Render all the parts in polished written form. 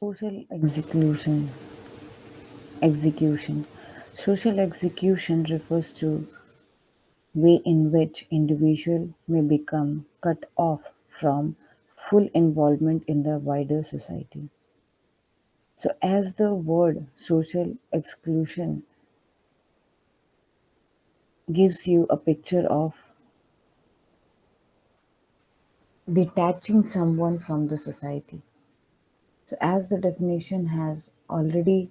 Social execution. Social execution refers to way in which individual may become cut off from full involvement in the wider society. So as the word social exclusion gives you a picture of detaching someone from the society. So as the definition has already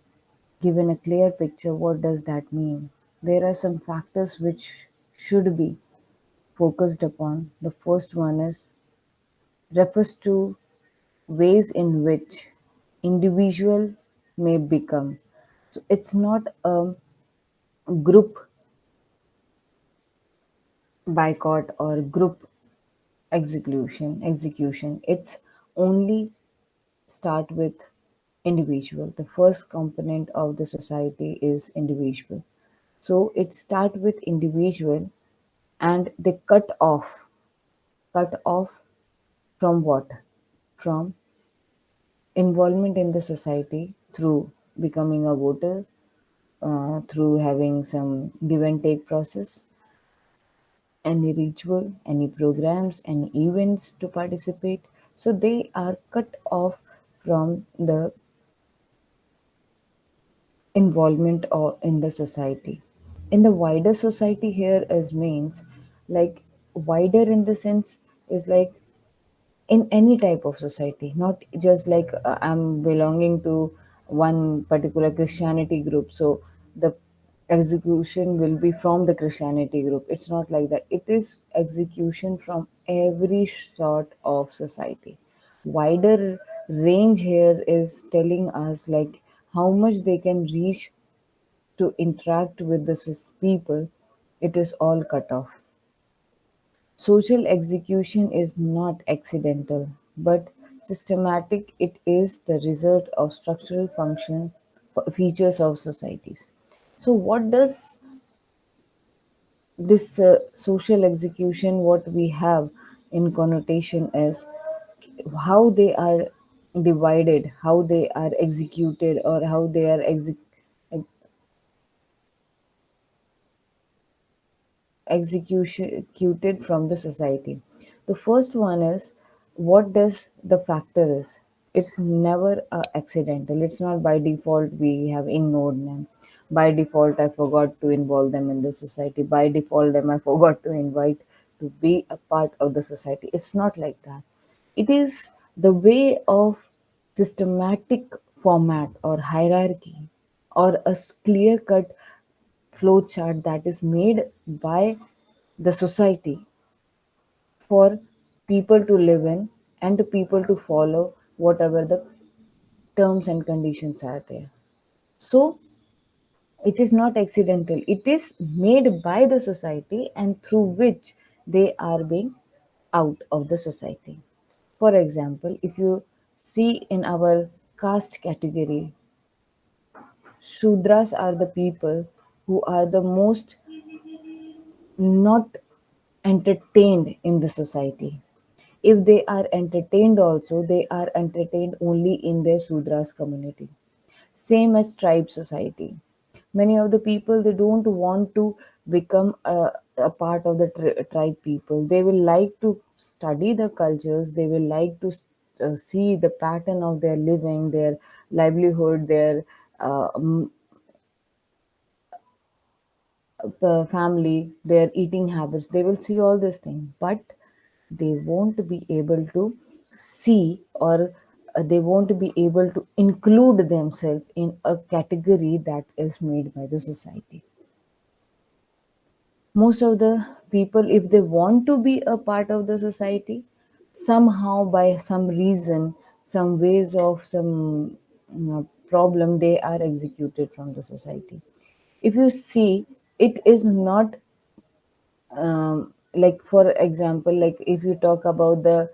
given a clear picture, what does that mean? There are some factors which should be focused upon. The first one is refers to ways in which individual may become. So it's not a group boycott or group execution. It's only start with individual. The first component of the society is individual. So it start with individual and they cut off from what? From involvement in the society through becoming a voter, through having some give and take process, any ritual, any programs, any events to participate. So they are cut off from the involvement or in the society. In the wider society here is means like wider in the sense is like in any type of society, not just like I'm belonging to one particular Christianity group, so the execution will be from the Christianity group. It's not like that. It is execution from every sort of society. Wider range here is telling us like how much they can reach to interact with the people. It is all cut off. Social execution is not accidental, but systematic. It is the result of structural function features of societies. So, what does this social execution, what we have in connotation is how they are divided, how they are executed, or how they are executed from the society. The first one is what does the factor is. It's never accidental. It's not by default we have ignored them. By default, I forgot to involve them in the society. By default, them I forgot to invite to be a part of the society. It's not like that. It is the way of systematic format or hierarchy or a clear cut flow chart that is made by the society for people to live in and to people to follow whatever the terms and conditions are there. So it is not accidental. It is made by the society and through which they are being out of the society. For example, if you see in our caste category, Shudras are the people who are the most not entertained in the society. If they are entertained also, they are entertained only in their Sudras community. Same as tribe society. Many of the people they don't want to become a part of the tribe people. They will like to study the cultures. They will like to see the pattern of their living, their livelihood, their family, their eating habits. They will see all these things, but they won't be able to see or they won't be able to include themselves in a category that is made by the society. Most of the people, if they want to be a part of the society, somehow by some reason, some ways of some problem, they are executed from the society. If you see, it is not like for example, like if you talk about the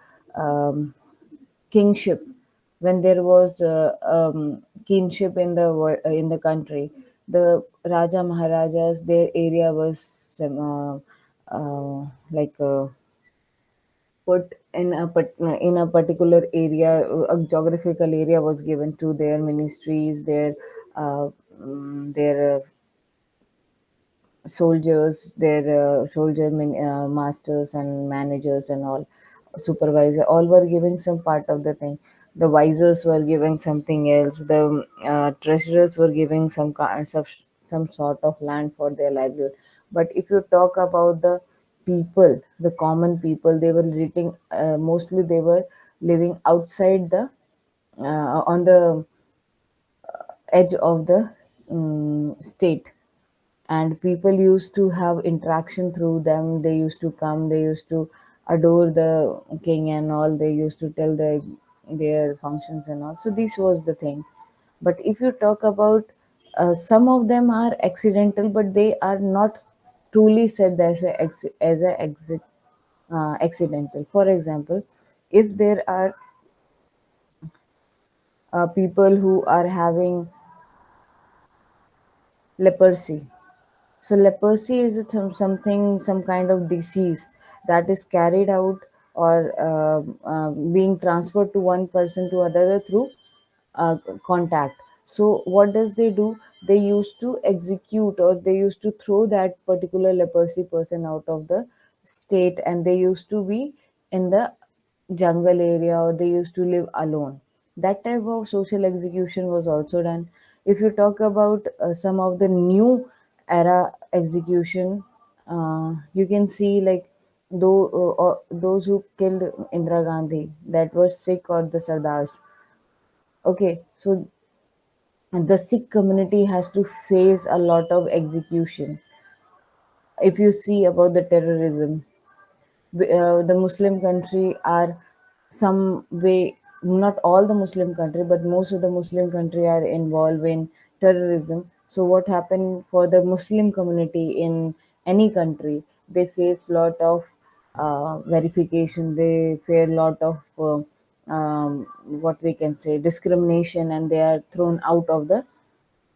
kingship, when there was kingship in the in the country, the Raja Maharajas, their area was like put in in a particular area. A geographical area was given to their ministries, uh, their soldiers, their masters and managers and all, supervisor, all were giving some part of the thing. The visors were giving something else. The treasurers were giving some sort of land for their livelihood. But if you talk about the people, the common people, they were living, mostly they were living outside the on the edge of the state, and people used to have interaction through them. They used to come, they used to adore the king and all. They used to tell their functions and all. So this was the thing. But if you talk about, some of them are accidental, but they are not truly said as accidental. For example, if there are people who are having leprosy. So leprosy is something, some kind of disease that is carried out or being transferred to one person to another through contact. So what does they do? They used to execute, or they used to throw that particular leprosy person out of the state, and they used to be in the jungle area, or they used to live alone. That type of social execution was also done. If you talk about some of the new era execution, you can see like those who killed Indira Gandhi, that was Sikh or the Sardars. Okay, so the Sikh community has to face a lot of execution. If you see about the terrorism, the Muslim country are some way, not all the Muslim country, but most of the Muslim country are involved in terrorism. So what happened for the Muslim community in any country? They face lot of verification. They fear lot of what we can say discrimination, and they are thrown out of the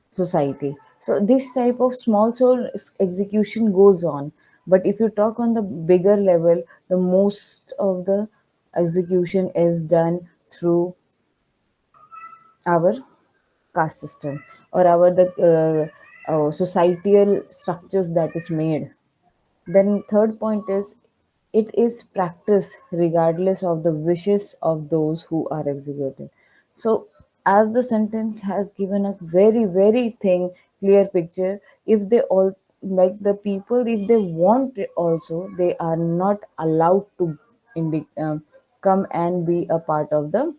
society. So this type of small soul execution goes on. But if you talk on the bigger level, the most of the execution is done through our caste system, or our the societal structures that is made. Then third point is, it is practiced regardless of the wishes of those who are executed. So as the sentence has given a very very thing clear picture, if they all, like the people, if they want it also, they are not allowed to come and be a part of the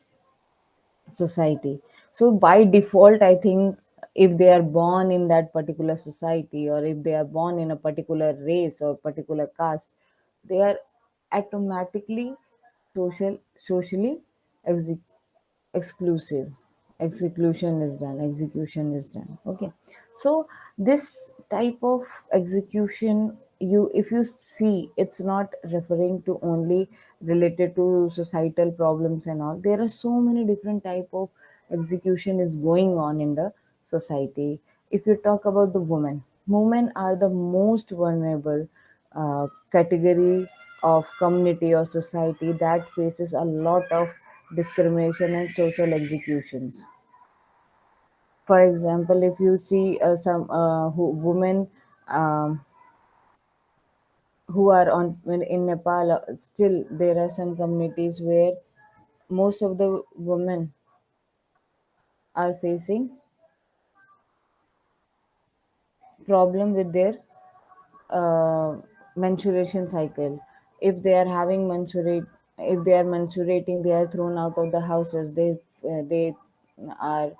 society. So by default, I think if they are born in that particular society, or if they are born in a particular race or particular caste, they are automatically socially exec- exclusive. Execution is done. Okay, so this type of execution, you, if you see, it's not referring to only related to societal problems and all. There are so many different type of execution is going on in the society. If you talk about the women are the most vulnerable category of community or society that faces a lot of discrimination and social executions. For example, if you see some women um, who are on in Nepal, still there are some communities where most of the women are facing problem with their uh, menstruation cycle. If they are having menstruate, if they are menstruating, they are thrown out of the houses. They are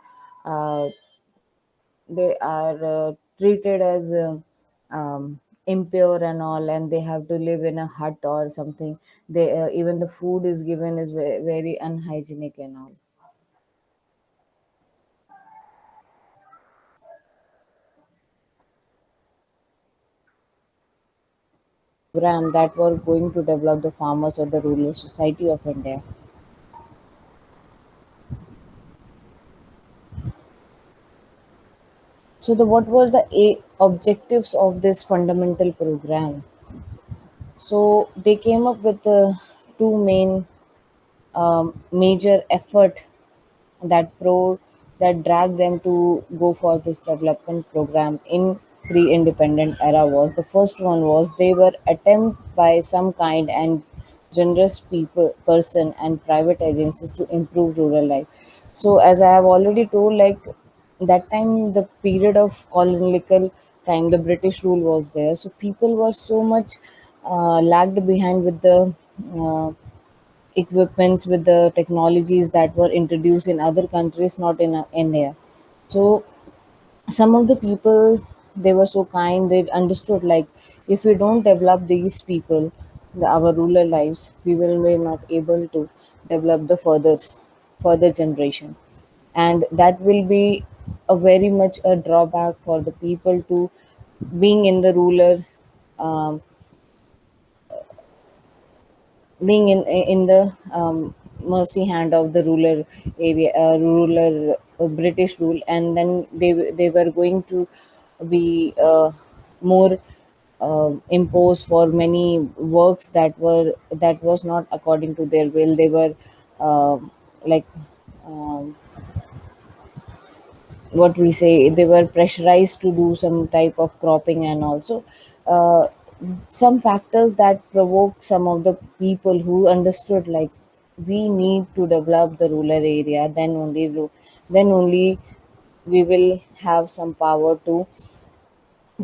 uh, treated as impure and all, and they have to live in a hut or something. They even the food is given is very unhygienic and all. Program that were going to develop the farmers or the rural society of India. So the what were the objectives of this fundamental program? So they came up with two main major effort that pro that dragged them to go for this development program in pre-independent era. Was the first one was they were attempt by some kind and generous people person and private agencies to improve rural life. So as I have already told, like that time, the period of colonial time, the British rule was there, so people were so much lagged behind with the uh, equipments, with the technologies that were introduced in other countries, not in India. So some of the people, they were so kind, they understood like if we don't develop these people, our rural lives, we will may not able to develop the further generation, and that will be a very much a drawback for the people to being in the rural, um, being in the mercy hand of the ruler British rule, and then they were going to be more imposed for many works that was not according to their will. They were uh, like um, what we say, they were pressurized to do some type of cropping, and also uh, some factors that provoke some of the people who understood like we need to develop the rural area, then only we will have some power to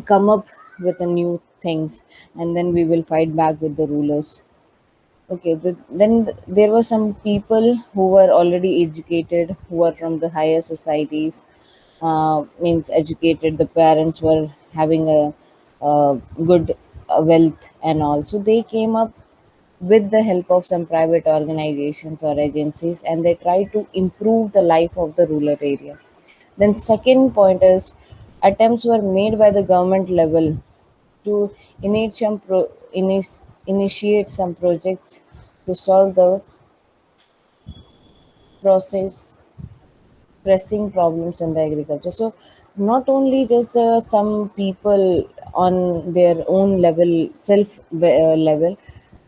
come up with the new things, and then we will fight back with the rulers. Okay, then there were some people who were already educated, who were from the higher societies, means educated. The parents were having a good wealth and all. So they came up with the help of some private organizations or agencies, and they tried to improve the life of the rural area. Then second point is attempts were made by the government level to initiate some projects to solve the process pressing problems in the agriculture. So not only just some people on their own level, level,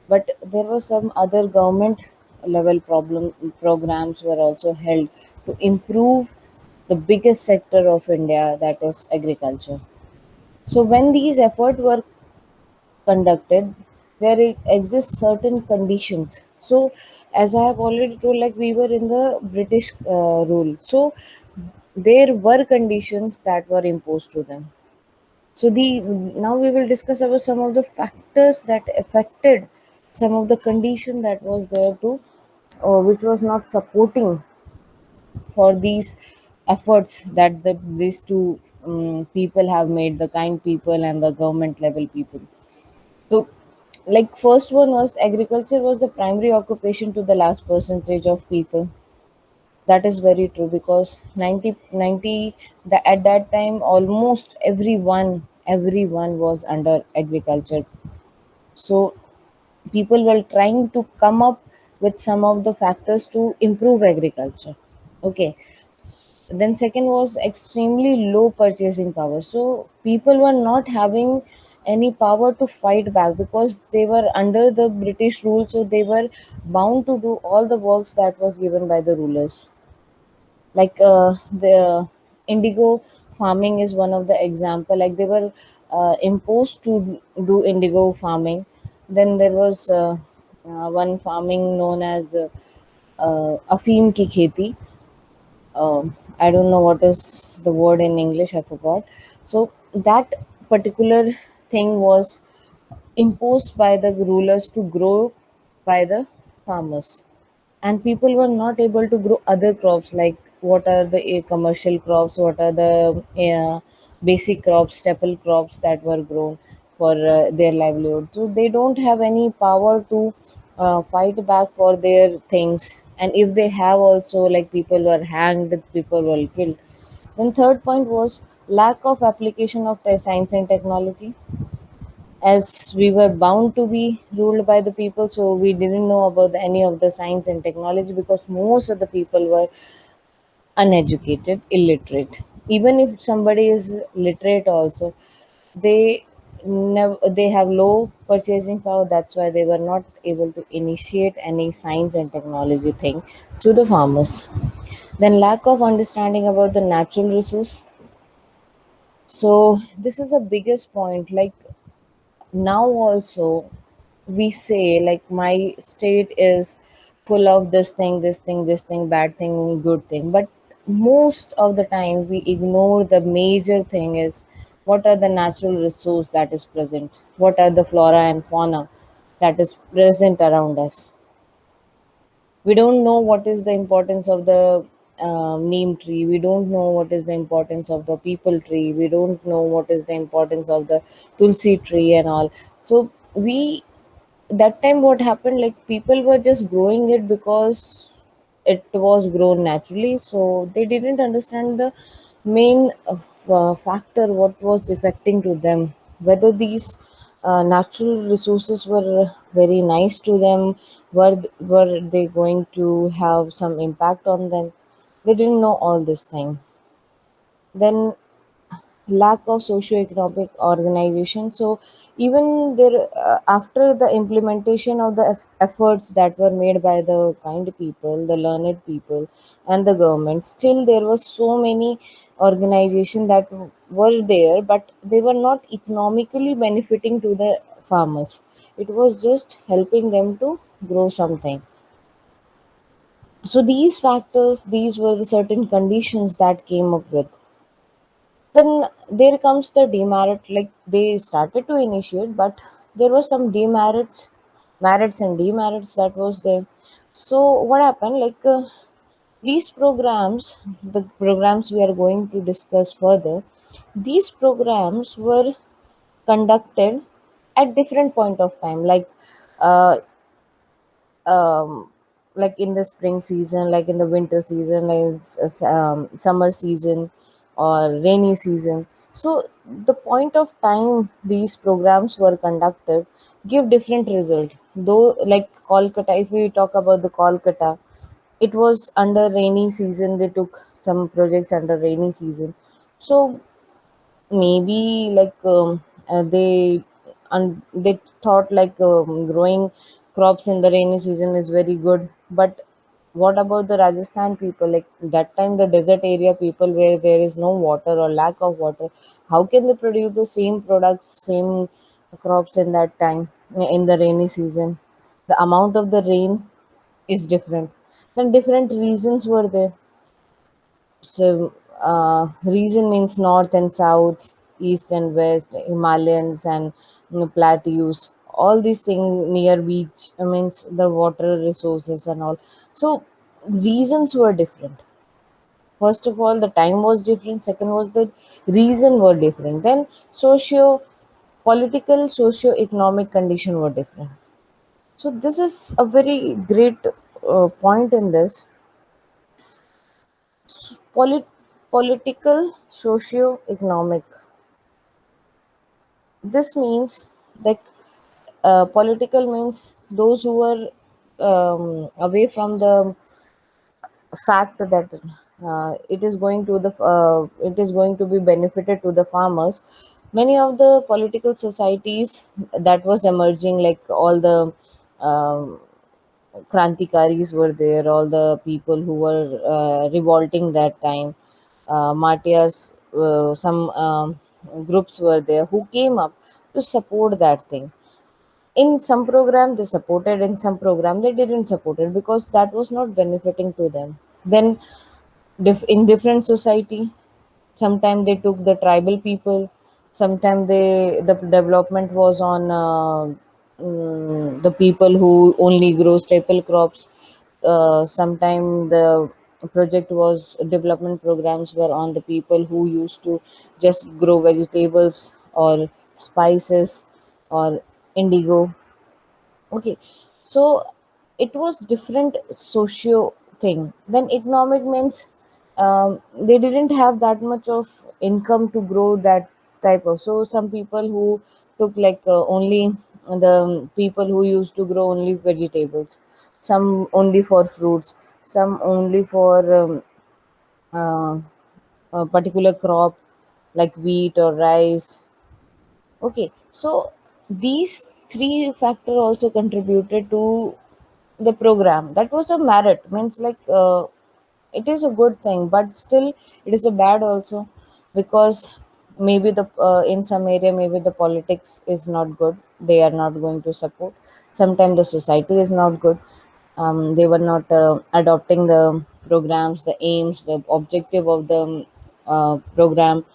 but there were some other government level problem programs were also held to improve the biggest sector of India, that is agriculture. So when these efforts were conducted, there exist certain conditions. So, as I have already told, like we were in the British rule, so there were conditions that were imposed to them. So the now we will discuss about some of the factors that affected some of the condition that was there to, which was not supporting for these efforts that these two people have made, the kind people and the government level people. So, like first one was agriculture was the primary occupation to the last percentage of people. That is very true because 90 at that time almost everyone was under agriculture. So people were trying to come up with some of the factors to improve agriculture. Okay, then second was extremely low purchasing power, so people were not having any power to fight back because they were under the British rule, so they were bound to do all the works that was given by the rulers. Like the indigo farming is one of the example, like they were imposed to do indigo farming. Then there was one farming known as afim ki kheti. I don't know what is the word in English, I forgot. So that particular thing was imposed by the rulers to grow by the farmers, and people were not able to grow other crops, like what are the commercial crops, what are the basic crops, staple crops that were grown for their livelihood. So they don't have any power to fight back for their things, and if they have also, like people were hanged, people were killed. Then third point was lack of application of science and technology, as we were bound to be ruled by the people, so we didn't know about any of the science and technology because most of the people were uneducated, illiterate. Even if somebody is literate also, they they have low purchasing power. That's why they were not able to initiate any science and technology thing to the farmers. Then lack of understanding about the natural resource. So this is the biggest point. Like now also we say like my state is full of this thing, bad thing, good thing, but most of the time we ignore the major thing is what are the natural resource that is present, what are the flora and fauna that is present around us. We don't know what is the importance of the neem tree, we don't know what is the importance of the people tree, we don't know what is the importance of the tulsi tree and all. So we, that time what happened, like people were just growing it because it was grown naturally, so they didn't understand the main factor what was affecting to them, whether these natural resources were very nice to them, were they going to have some impact on them. They didn't know all this thing. Then lack of socio-economic organization. So even there, after the implementation of the efforts that were made by the kind people, the learned people, and the government, still there was so many organization that were there, but they were not economically benefiting to the farmers. It was just helping them to grow something. So these factors, these were the certain conditions that came up with. Then there comes the demerit, like they started to initiate, but there were some demerits, merits and demerits that was there. So what happened, like these programs, the programs we are going to discuss further, these programs were conducted at different point of time, uh, um, like in the spring season, like in the winter season, like summer season or rainy season. So the point of time these programs were conducted give different result. Though like Kolkata, if we talk about the Kolkata, it was under rainy season. They took some projects under rainy season. So maybe like they thought like growing crops in the rainy season is very good, but what about the Rajasthan people, like that time the desert area people where there is no water or lack of water, how can they produce the same products, same crops in that time in the rainy season? The amount of the rain is different. Then different reasons were there. So, region means north and south, east and west, Himalayans and plateaus. All these things near beach means the water resources and all. So, reasons were different. First of all, the time was different. Second was the reason were different. Then socio political, socio-economic condition were different. So this is a very great point in this. Political, socio-economic. This means like political means those who were away from the fact that it is going to be benefited to the farmers. Many of the political societies that was emerging, like all the um, Krantikaris were there, all the people who were revolting that time, Martyrs, some groups were there who came up to support that thing. In some program they supported, in some program they didn't support it because that was not benefiting to them. Then in different society, sometimes they took the tribal people, sometimes the development was on the people who only grow staple crops. Sometimes the project was development programs were on the people who used to just grow vegetables or spices or indigo. Okay, so it was different socio thing. Then economic means they didn't have that much of income to grow that type of. So some people who took like only the people who used to grow only vegetables, some only for fruits, some only for uh, a particular crop like wheat or rice. Okay, so these three factor also contributed to the program. That was a merit, means like it is a good thing, but still it is a bad also, because maybe the in some area maybe the politics is not good. They are not going to support. Sometimes the society is not good. They were not adopting the programs, the aims, the objective of the program.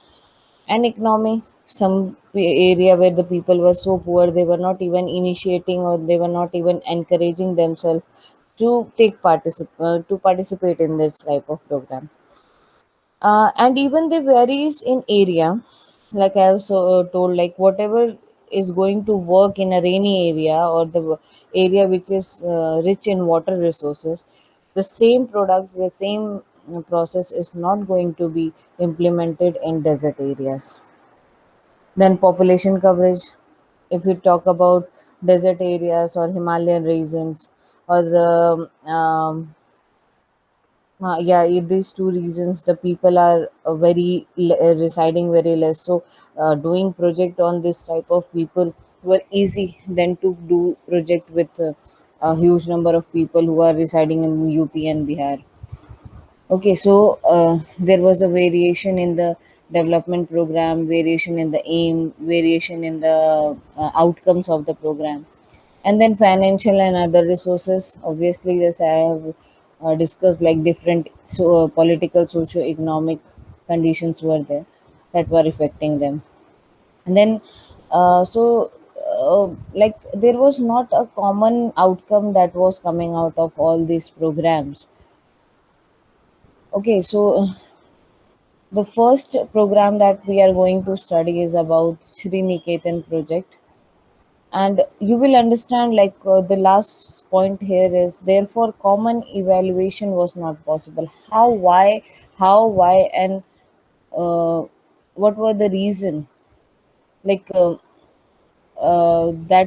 And economy, some area where the people were so poor they were not even initiating, or they were not even encouraging themselves to to participate in this type of program. And even they varies in area, like I have told, like whatever is going to work in a rainy area, or the area which is rich in water resources, the same products, the same process is not going to be implemented in desert areas. Then population coverage. If we talk about desert areas or Himalayan regions, or the yeah, these two regions, the people are residing very less. So doing project on this type of people were easy than to do project with a huge number of people who are residing in UP and Bihar. Okay, so there was a variation in the development program, variation in the aim, variation in the outcomes of the program, and then financial and other resources. Obviously, as I have discussed, like different political, socio-economic conditions were there that were affecting them. And then, like there was not a common outcome that was coming out of all these programs. Okay, so the first program that we are going to study is about Sri Niketan project, and you will understand, like the last point here is therefore common evaluation was not possible. How, why, and uh, what were the reason, like that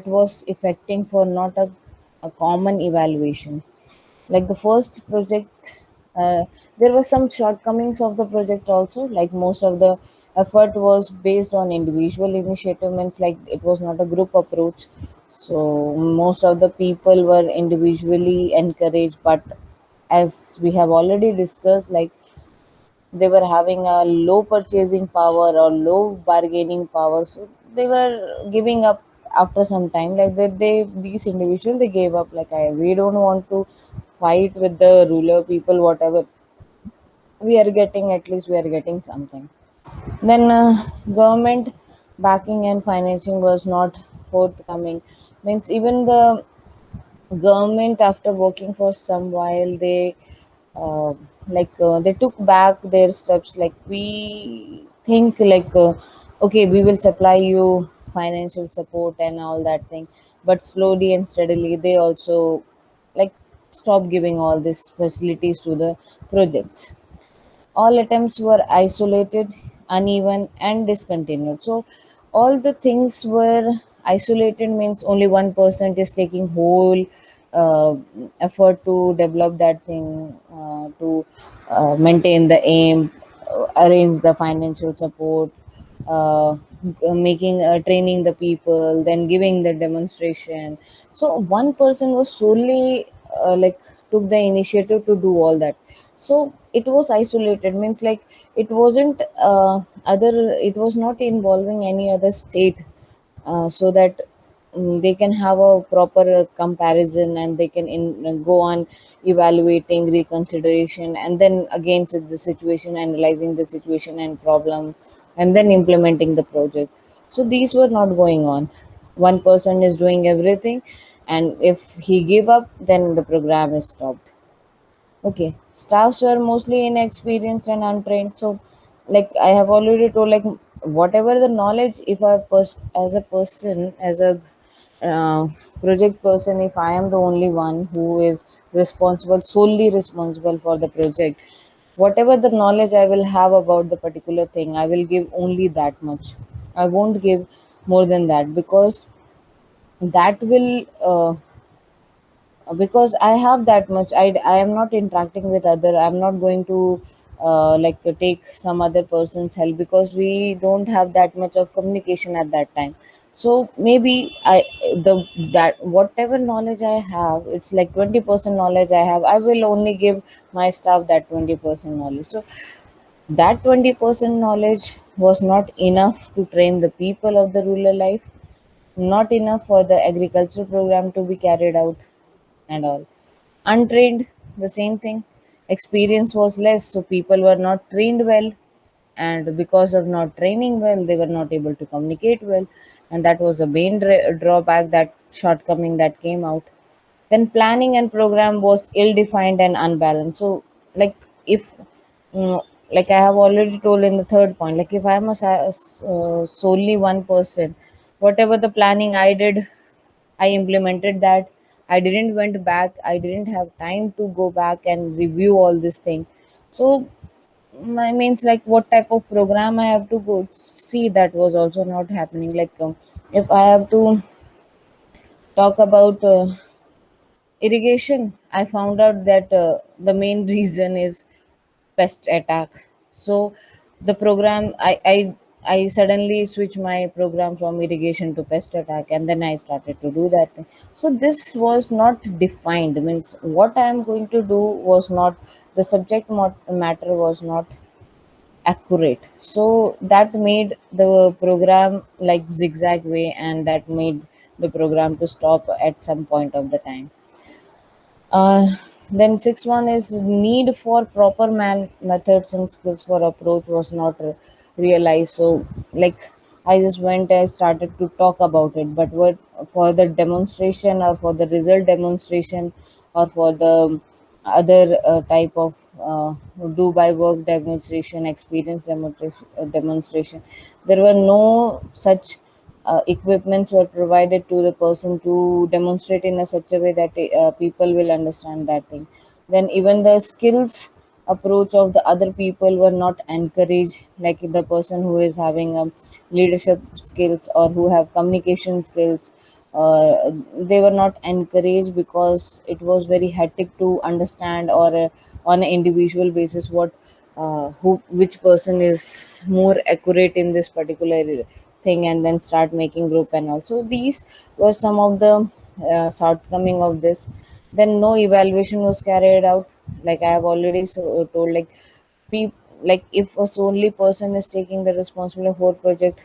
was affecting for not a common evaluation. Like the first project, there were some shortcomings of the project also, like most of the effort was based on individual initiative, means like it was not a group approach. So most of the people were individually encouraged, but as we have already discussed, like they were having a low purchasing power or low bargaining power, so they were giving up after some time. Like they these individuals, they gave up, like we don't want to fight with the ruler people. Whatever we are getting, at least we are getting something. Then government backing and financing was not forthcoming, means even the government, after working for some while, they they took back their steps. Like we think, like okay, we will supply you financial support and all that thing, but slowly and steadily they also like stop giving all these facilities to the projects. All attempts were isolated, uneven, and discontinued. So all the things were isolated, means only 1% is taking whole uh, effort to develop that thing, to maintain the aim, arrange the financial support, making training the people, then giving the demonstration. So one person was solely took the initiative to do all that. So it was isolated, means like it wasn't other, it was not involving any other state, so that they can have a proper comparison, and they can go on evaluating reconsideration, and then again set the situation, analyzing the situation and problem, and then implementing the project. So these were not going on. One person is doing everything, and if he give up, then the program is stopped. Okay, staffs were mostly inexperienced and untrained. So, like I have already told, like whatever the knowledge, if as a person, as a uh, project person, if I am the only one who is responsible, solely responsible for the project, whatever the knowledge I will have about the particular thing, I will give only that much. I won't give more than that, that will because I have that much. I am not interacting with other. I'm not going to take some other person's help, because we don't have that much of communication at that time. So maybe I the that whatever knowledge I have, it's like 20% knowledge I have, I will only give my staff that 20% knowledge. So that 20% knowledge was not enough to train the people of the rural life, not enough for the agriculture program to be carried out and all. Untrained, the same thing. Experience was less, so people were not trained well, and because of not training well, they were not able to communicate well, and that was a main drawback, that shortcoming that came out. Then planning and program was ill defined and unbalanced. So, like if mm, like I have already told in the third point, like if I am solely one person, whatever the planning I did, I implemented that. I didn't went back. I didn't have time to go back and review all this thing. So my means, like what type of program I have to go see, that was also not happening. If I have to talk about irrigation, I found out that the main reason is pest attack. So the program, I suddenly switched my program from irrigation to pest attack, and then I started to do that thing. So this was not defined. Means what I am going to do was not, the matter was not accurate. So that made the program like zigzag way, and that made the program to stop at some point of the time. Then sixth one is need for proper methods and skills for approach was not realized. So like I just went and started to talk about it, but what for the demonstration, or for the result demonstration, or for the other type of do by work demonstration, experience demonstration, there were no such equipments were provided to the person to demonstrate in a such a way that people will understand that thing. Then even the skills approach of the other people were not encouraged, like the person who is having leadership skills or who have communication skills, they were not encouraged, because it was very hectic to understand, or on an individual basis, what who which person is more accurate in this particular thing, and then start making group. And also these were some of the shortcoming of this. Then no evaluation was carried out, like I have already told, like pe- like if a solely person is taking the responsibility for project,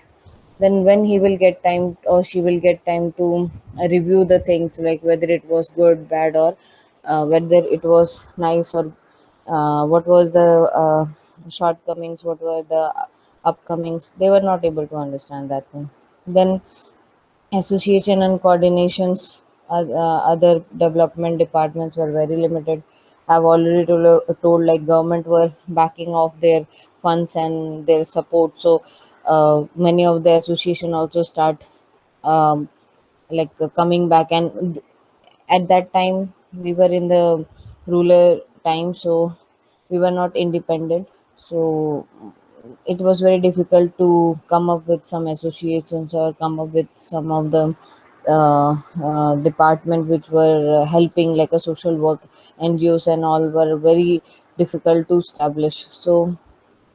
then when he will get time, or she will get time to review the things, like whether it was good, bad, or whether it was nice, or what was the shortcomings, what were the upcomings, they were not able to understand that thing. Then association and coordinations, other development departments were very limited. I've already told, like government were backing off their funds and their support. So many of the association also start um, coming back. And at that time we were in the ruler time, so we were not independent. So it was very difficult to come up with some associations, or come up with some of the department which were helping, like a social work NGOs and all, were very difficult to establish. So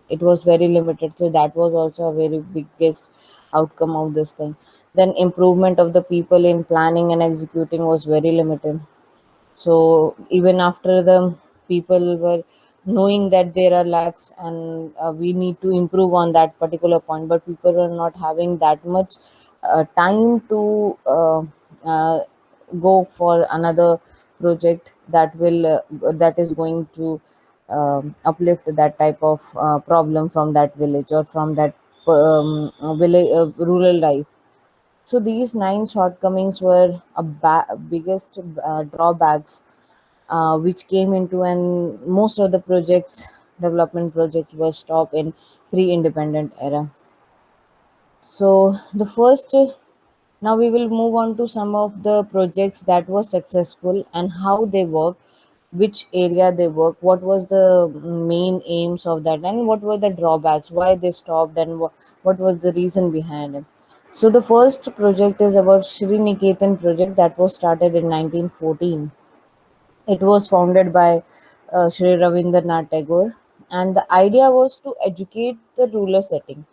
it was very limited. So that was also a very biggest outcome of this thing. Then improvement of the people in planning and executing was very limited. So even after the people were knowing that there are lacks, and we need to improve on that particular point, but people were not having that much time to uh, go for another project that will that is going to uplift that type of problem from that village, or from that village rural life. So these nine shortcomings were a biggest drawbacks which came into, and most of the development projects were stopped in pre-independent era. So the first, now we will move on to some of the projects that were successful and how they work, which area they work, what was the main aims of that, and what were the drawbacks, why they stopped, and what was the reason behind it. So the first project is about Sri Niketan project that was started in 1914. It was founded by Sri Ravindranath Tagore, and the idea was to educate the ruler setting,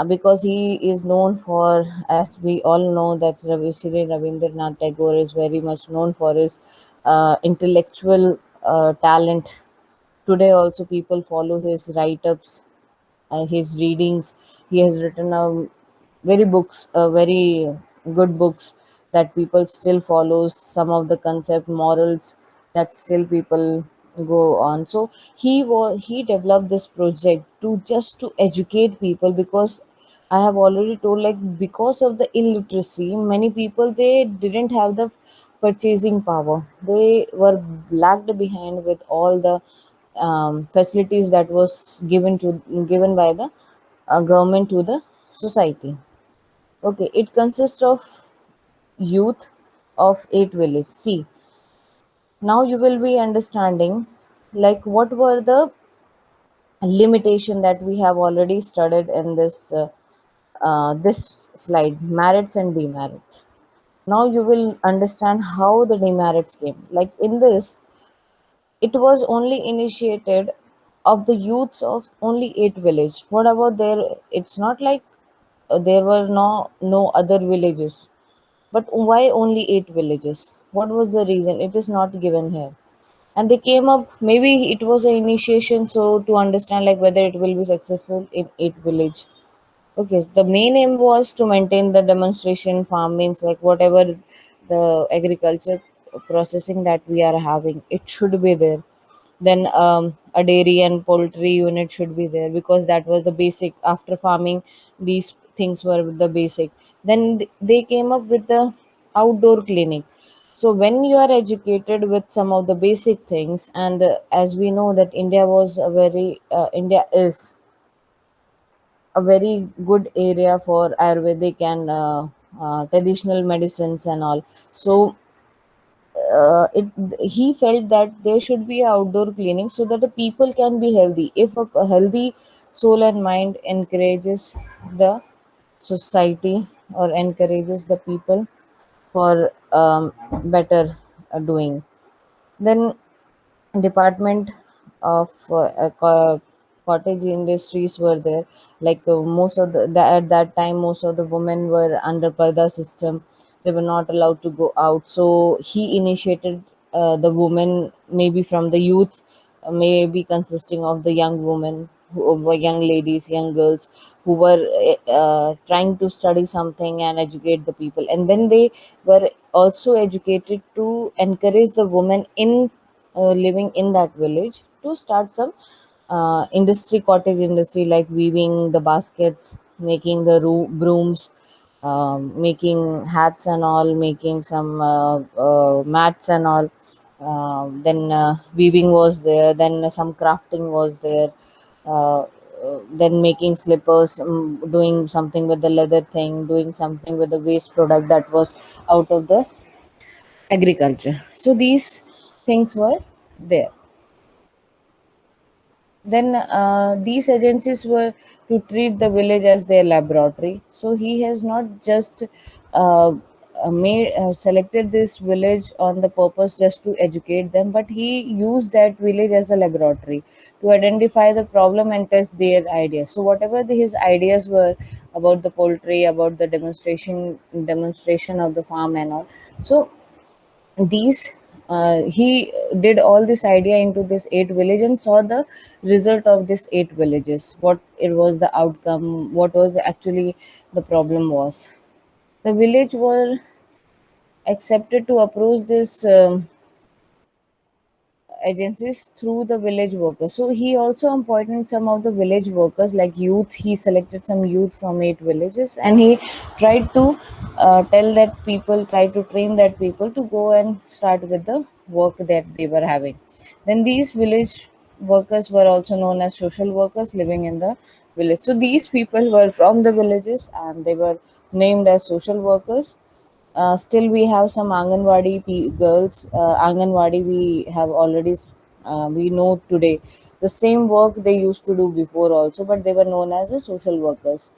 because he is known for, as we all know, that Sri Rabindranath Tagore is very much known for his intellectual talent. Today, also, people follow his write ups, his readings. He has written very good books that people still follow. Some of the concept morals that still people go on. So he developed this project to just to educate people, because I have already told, like, because of the illiteracy, many people, they didn't have the purchasing power. They were lagged behind with all the facilities that was given by the government to the society. Okay, it consists of youth of 8 villages. See, now you will be understanding, like, what were the limitation that we have already studied in this slide, merits and demerits. Now you will understand how the demerits came. Like in this, it was only initiated of the youths of only 8 villages. What about there? It's not like there were no other villages. But why only 8 villages? What was the reason? It is not given here. And they came up, maybe it was an initiation, so to understand like whether it will be successful in 8 village. Okay, so the main aim was to maintain the demonstration farm, means like whatever the agriculture processing that we are having, it should be there. Then a dairy and poultry unit should be there, because that was the basic. After farming, these things were the basic. Then they came up with the outdoor clinic. So when you are educated with some of the basic things, and as we know that India is a very good area for Ayurvedic and traditional medicines and all. So it he felt that there should be outdoor cleaning so that the people can be healthy. If a healthy soul and mind encourages the society or encourages the people for better doing, then department of cottage industries were there. Like most of at that time, most of the women were under parda system. They were not allowed to go out, so he initiated the women, maybe from the youth, maybe consisting of the young women who were young ladies, young girls, who were trying to study something and educate the people. And then they were also educated to encourage the women in living in that village to start some industry, cottage industry, like weaving the baskets, making the brooms, making hats and all, making some mats and all. Then weaving was there, then some crafting was there. Then making slippers, doing something with the leather thing, doing something with the waste product that was out of the agriculture. So these things were there. Then these agencies were to treat the village as their laboratory. So he has not just uh, made selected this village on the purpose just to educate them, but he used that village as a laboratory to identify the problem and test their ideas. So whatever his ideas were about the poultry, about the demonstration of the farm and all. So these he did all this idea into this 8 village and saw the result of this 8 villages, what it was the outcome, what was actually the problem was. The village were accepted to approach this agencies through the village workers. So he also appointed some of the village workers like youth. He selected some youth from 8 villages, and he tried to try to train that people to go and start with the work that they were having. Then these village workers were also known as social workers living in the village. So these people were from the villages and they were named as social workers. Still, we have some Anganwadi girls. Anganwadi, we have already, we know today. The same work they used to do before also, but they were known as the social workers.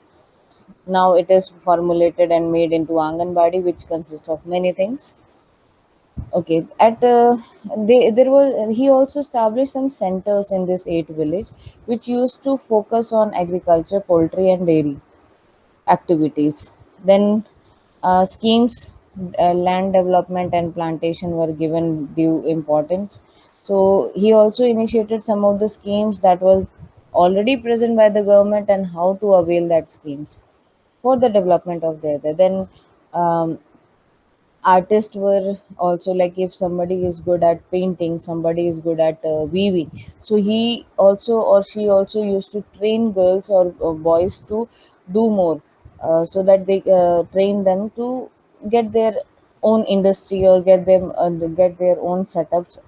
Now it is formulated and made into Anganwadi, which consists of many things. Okay, at there was he also established some centers in this eight village, which used to focus on agriculture, poultry, and dairy activities. Then schemes, land development and plantation were given due importance. So he also initiated some of the schemes that were already present by the government and how to avail that schemes for the development of the other. Then um, artists were also like, if somebody is good at painting, somebody is good at weaving, so he also or she also used to train girls or boys to do more, so that they train them to get their own industry or get their own setups,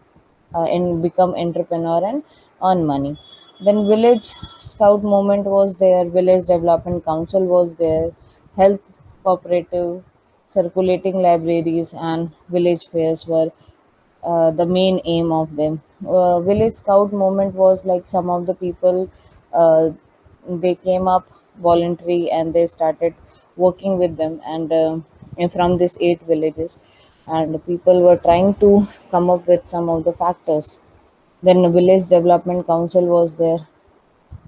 and become entrepreneur and earn money. Then village scout movement was there, village development council was there, health cooperative, circulating libraries, and village fairs were the main aim of them. Village scout movement was like some of the people, uh, they came up voluntary and they started working with them, and from these eight villages, and people were trying to come up with some of the factors. Then the village development council was there.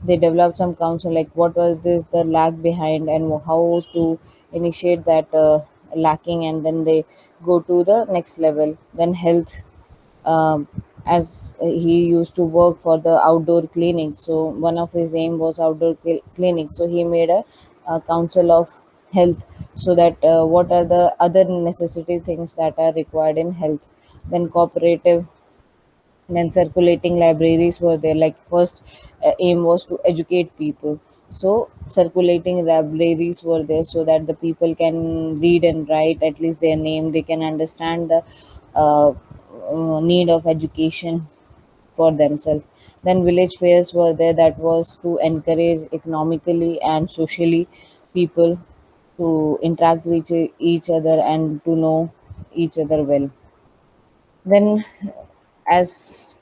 They developed some council like what was this the lag behind and how to initiate that lacking, and then they go to the next level. Then health, um, as he used to work for the outdoor clinic, so one of his aim was outdoor clinic, so he made a council of health, so that what are the other necessity things that are required in health. Then cooperative, then circulating libraries were there, like first aim was to educate people, so circulating libraries were there so that the people can read and write at least their name, they can understand the uh, need of education for themselves. Then village fairs were there, that was to encourage economically and socially people to interact with each other and to know each other well. Then, as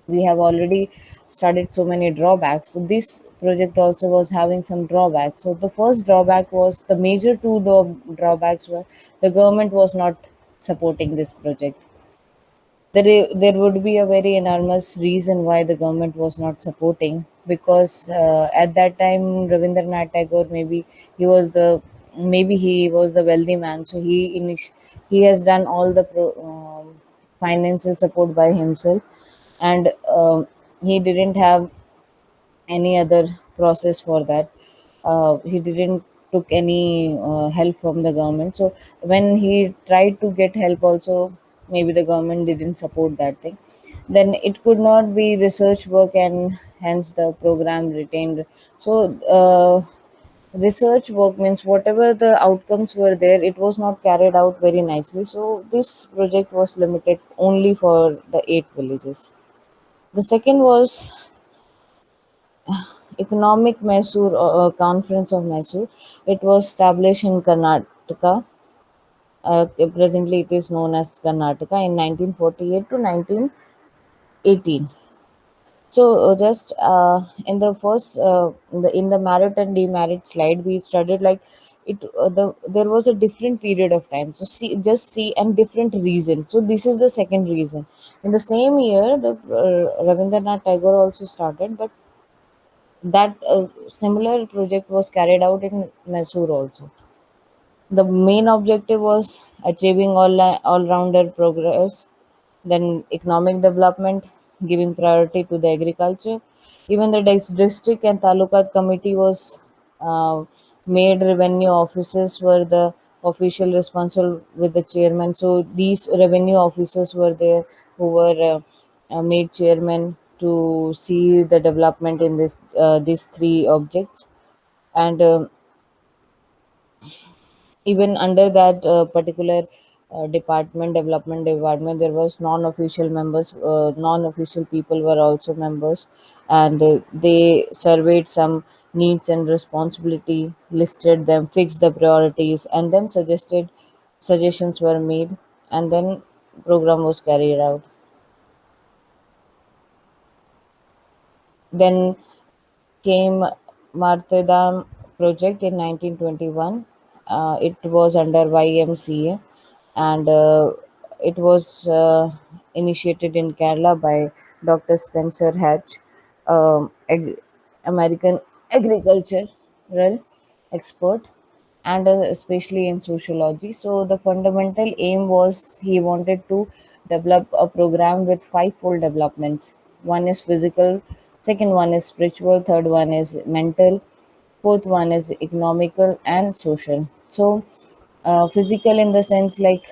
we have already studied so many drawbacks, so this project also was having some drawbacks. So the first drawback was, the major two drawbacks were, the government was not supporting this project. There would be a very enormous reason why the government was not supporting, because at that time Ravindranath Tagore, maybe he was the wealthy man, so he has done all the financial support by himself, and he didn't have any other process for that. He didn't took any help from the government. So when he tried to get help, also maybe the government didn't support that thing. Then it could not be research work, and hence the program retained. So research work means whatever the outcomes were there, it was not carried out very nicely. So this project was limited only for the eight villages. The second was Economic Mysore Conference of Mysore. It was established in Karnataka. Presently, it is known as Karnataka in 1948 to 1918. So, just in the first, in the merit and demerit slide, we studied like it. There was a different period of time. So, see, and different reason. So, this is the second reason. In the same year, the Ravindranath Tagore also started, but that similar project was carried out in Mysore also. The main objective was achieving all-rounder progress, then economic development, giving priority to the agriculture. Even the district and taluka committee was uh, made. Revenue officers were the official responsible with the chairman. So these revenue officers were there who were made chairman to see the development in these three objects, and even under that particular development department, there was non-official people were also members, and they surveyed some needs and responsibility, listed them, fixed the priorities, and then suggestions were made, and then program was carried out. Then came Martyrdom project in 1921. It was under YMCA, and it was initiated in Kerala by Dr. Spencer Hatch, American agricultural expert, and especially in sociology. So the fundamental aim was he wanted to develop a program with five-fold developments. One is physical, second one is spiritual, third one is mental, fourth one is economical and social. So physical in the sense like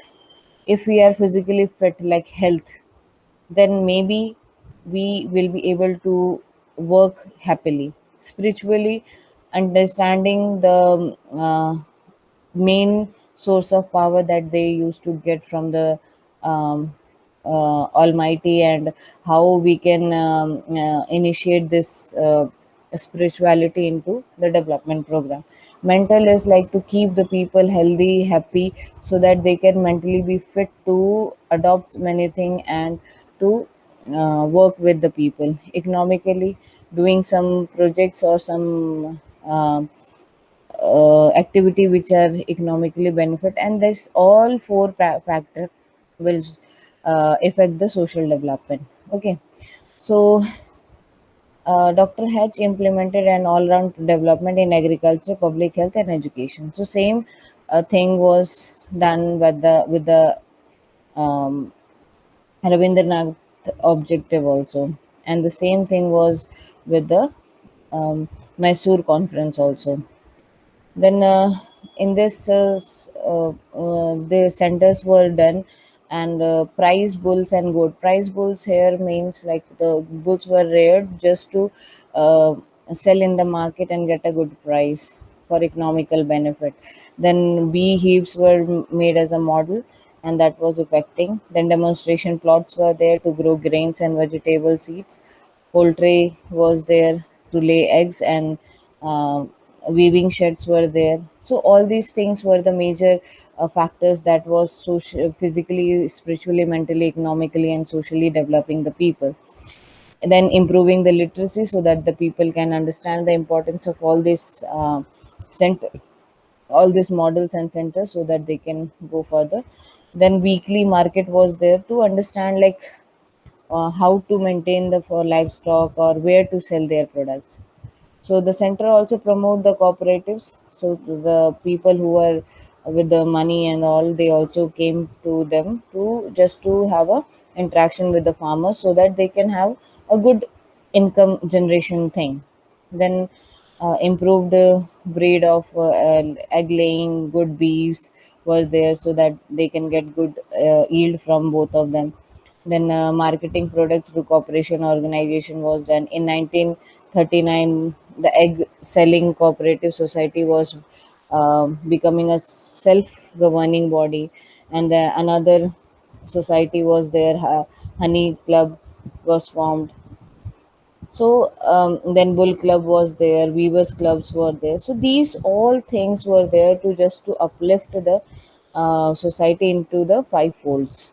if we are physically fit, like health, then maybe we will be able to work happily. Spiritually, understanding the main source of power that they used to get from the um, Almighty, and how we can initiate this spirituality into the development program. Mental is like to keep the people healthy, happy, so that they can mentally be fit to adopt many things and to work with the people. Economically, doing some projects or some activity which are economically benefit, and this all four factor will affect the social development. Okay, so Dr. Hatch implemented an all-round development in agriculture, public health, and education. So same thing was done with the um, Rabindranath objective also, and the same thing was with the um, Mysore conference also. Then in this the centers were done, and prize bulls and goat. Prize bulls here means like the bulls were reared just to uh, sell in the market and get a good price for economical benefit. Then bee hives were made as a model, and that was affecting. Then demonstration plots were there to grow grains and vegetable seeds. Poultry was there to lay eggs, and uh, weaving sheds were there. So all these things were the major factors that was physically, spiritually, mentally, economically, and socially developing the people. And then improving the literacy so that the people can understand the importance of all these center, all these models and centers, so that they can go further. Then weekly market was there to understand like how to maintain the for livestock or where to sell their products. So the center also promote the cooperatives. So the people who are with the money and all, they also came to them to just to have a interaction with the farmers, so that they can have a good income generation thing. Then improved breed of egg laying, good beefs were there, so that they can get good yield from both of them. Then marketing products through cooperation organization was done. In 1939, the egg selling cooperative society was becoming a self-governing body, and another society was there. Honey Club was formed. So then Bull Club was there, Weavers Clubs were there. So these all things were there to just to uplift the society into the five folds.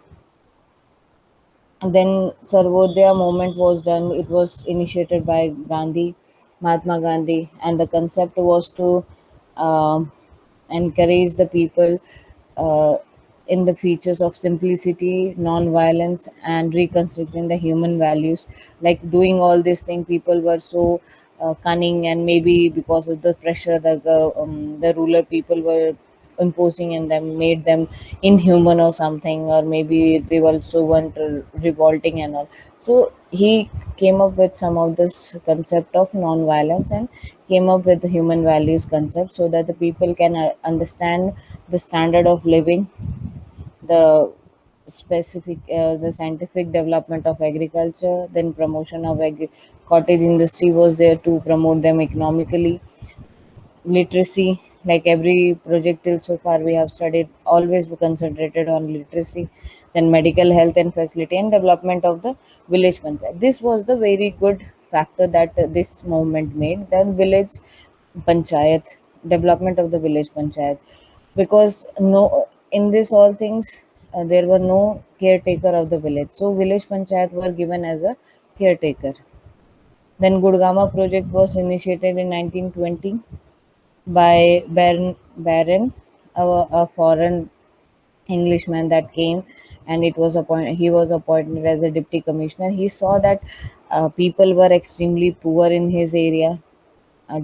And then Sarvodaya movement was done. It was initiated by Gandhi, Mahatma Gandhi, and the concept was to um, encourage the people uh, in the features of simplicity, non-violence, and reconstructing the human values. Like doing all these things, people were so cunning, and maybe because of the pressure that the ruler people were imposing in them, made them inhuman or something, or maybe they also weren't revolting and all. So he came up with some of this concept of non-violence, and came up with the human values concept, so that the people can understand the standard of living, the the scientific development of agriculture. Then promotion of cottage industry was there to promote them economically. Literacy, like every project till so far we have studied, always we concentrated on literacy. Then medical health and facility, and development of the village panchayat. This was the very good factor that this movement made. Then village panchayat, development of the village panchayat, because no, in this all things there were no caretaker of the village, so village panchayat were given as a caretaker. Then Gurgama project was initiated in 1920 by Baron, a foreign Englishman that came and he was appointed as a deputy commissioner. He saw that people were extremely poor in his area,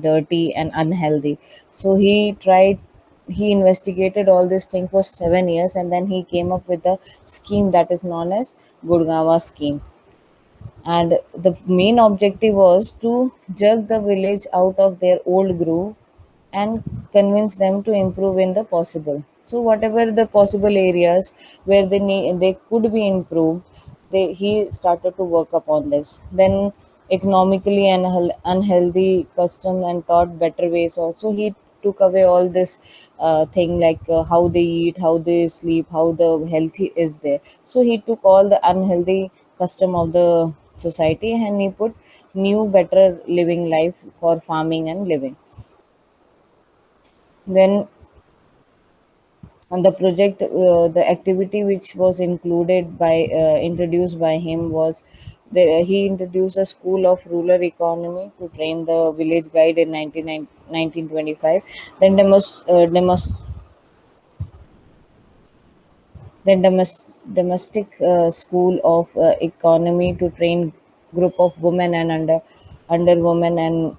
dirty and unhealthy. So he investigated all this thing for 7 years, and then he came up with a scheme that is known as Gurgawa scheme. And the main objective was to jerk the village out of their old groove and convince them to improve in the possible. So whatever the possible areas where they could be improved, he started to work upon this. Then economically unhealthy custom and taught better ways. Also, he took away all this thing like how they eat, how they sleep, how the healthy is there. So he took all the unhealthy custom of the society and he put new better living life for farming and living. Then on the project, the activity which was introduced by him was he introduced a school of rural economy to train the village guide in 1925. Then domestic school of economy to train group of women and under women and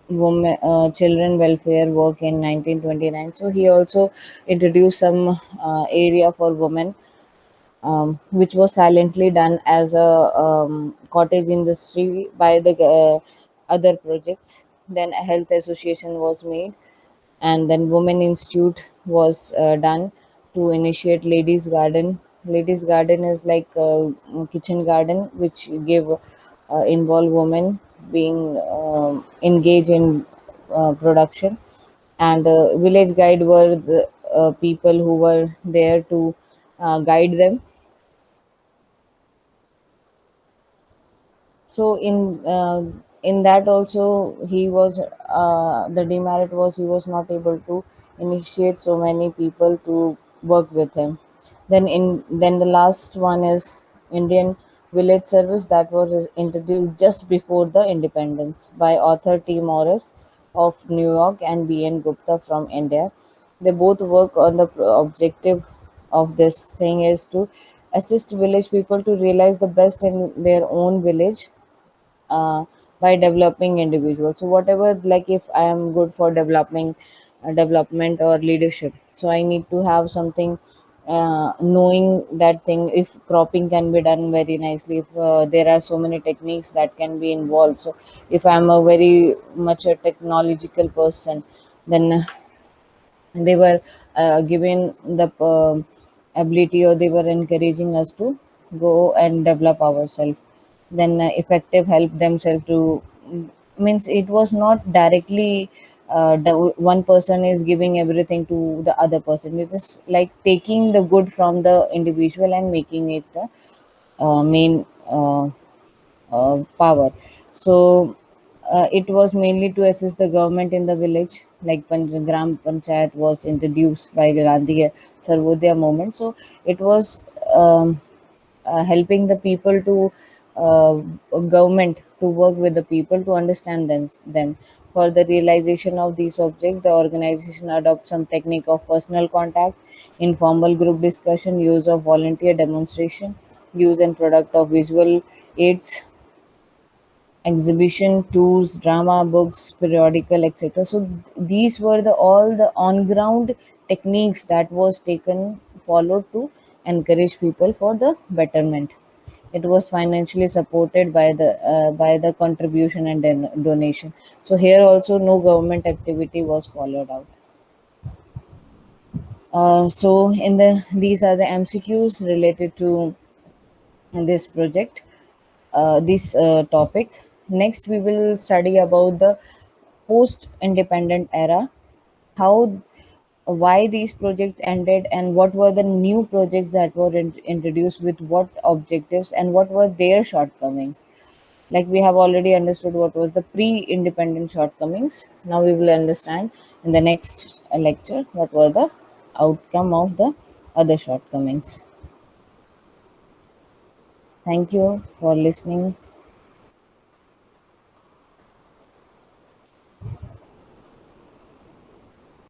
women children welfare work in 1929. So he also introduced some area for women, which was silently done as a cottage industry by the other projects. Then a health association was made, and then Women Institute was done to initiate Ladies Garden. Ladies Garden is like a kitchen garden which give involve women being engaged in production, and village guide were the people who were there to guide them. So in that also he was the demerit was he was not able to initiate so many people to work with him. Then the last one is Indian Village Service, that was introduced just before the independence by author T Morris of New York and BN Gupta from India. They both work on the objective of this thing is to assist village people to realize the best in their own village uh, by developing individuals. So whatever, like if I am good for developing development or leadership, so I need to have something knowing that thing if cropping can be done very nicely, if there are so many techniques that can be involved. So if I'm a very much a technological person, then they were given the ability, or they were encouraging us to go and develop ourselves. Then effective help themselves to means it was not directly one person is giving everything to the other person. It is like taking the good from the individual and making it the main power. So it was mainly to assist the government in the village, like Gram Panchayat was introduced by Gandhi Sarvodaya movement. So it was helping the people to government to work with the people to understand them. For the realization of these objects, the organization adopts some technique of personal contact, informal group discussion, use of volunteer demonstration, use and product of visual aids, exhibition, tours, drama, books, periodical, etc. So these were the all the on ground techniques that was taken followed to encourage people for the betterment. It was financially supported by the contribution and donation. So here also no government activity was followed out. So in the these are the MCQs related to this project, this topic. Next, we will study about the post-independent era, how, why these projects ended, and what were the new projects that were introduced with what objectives and what were their shortcomings. Like we have already understood what was the pre-independent shortcomings. Now we will understand in the next lecture what were the outcome of the other shortcomings. Thank you for listening.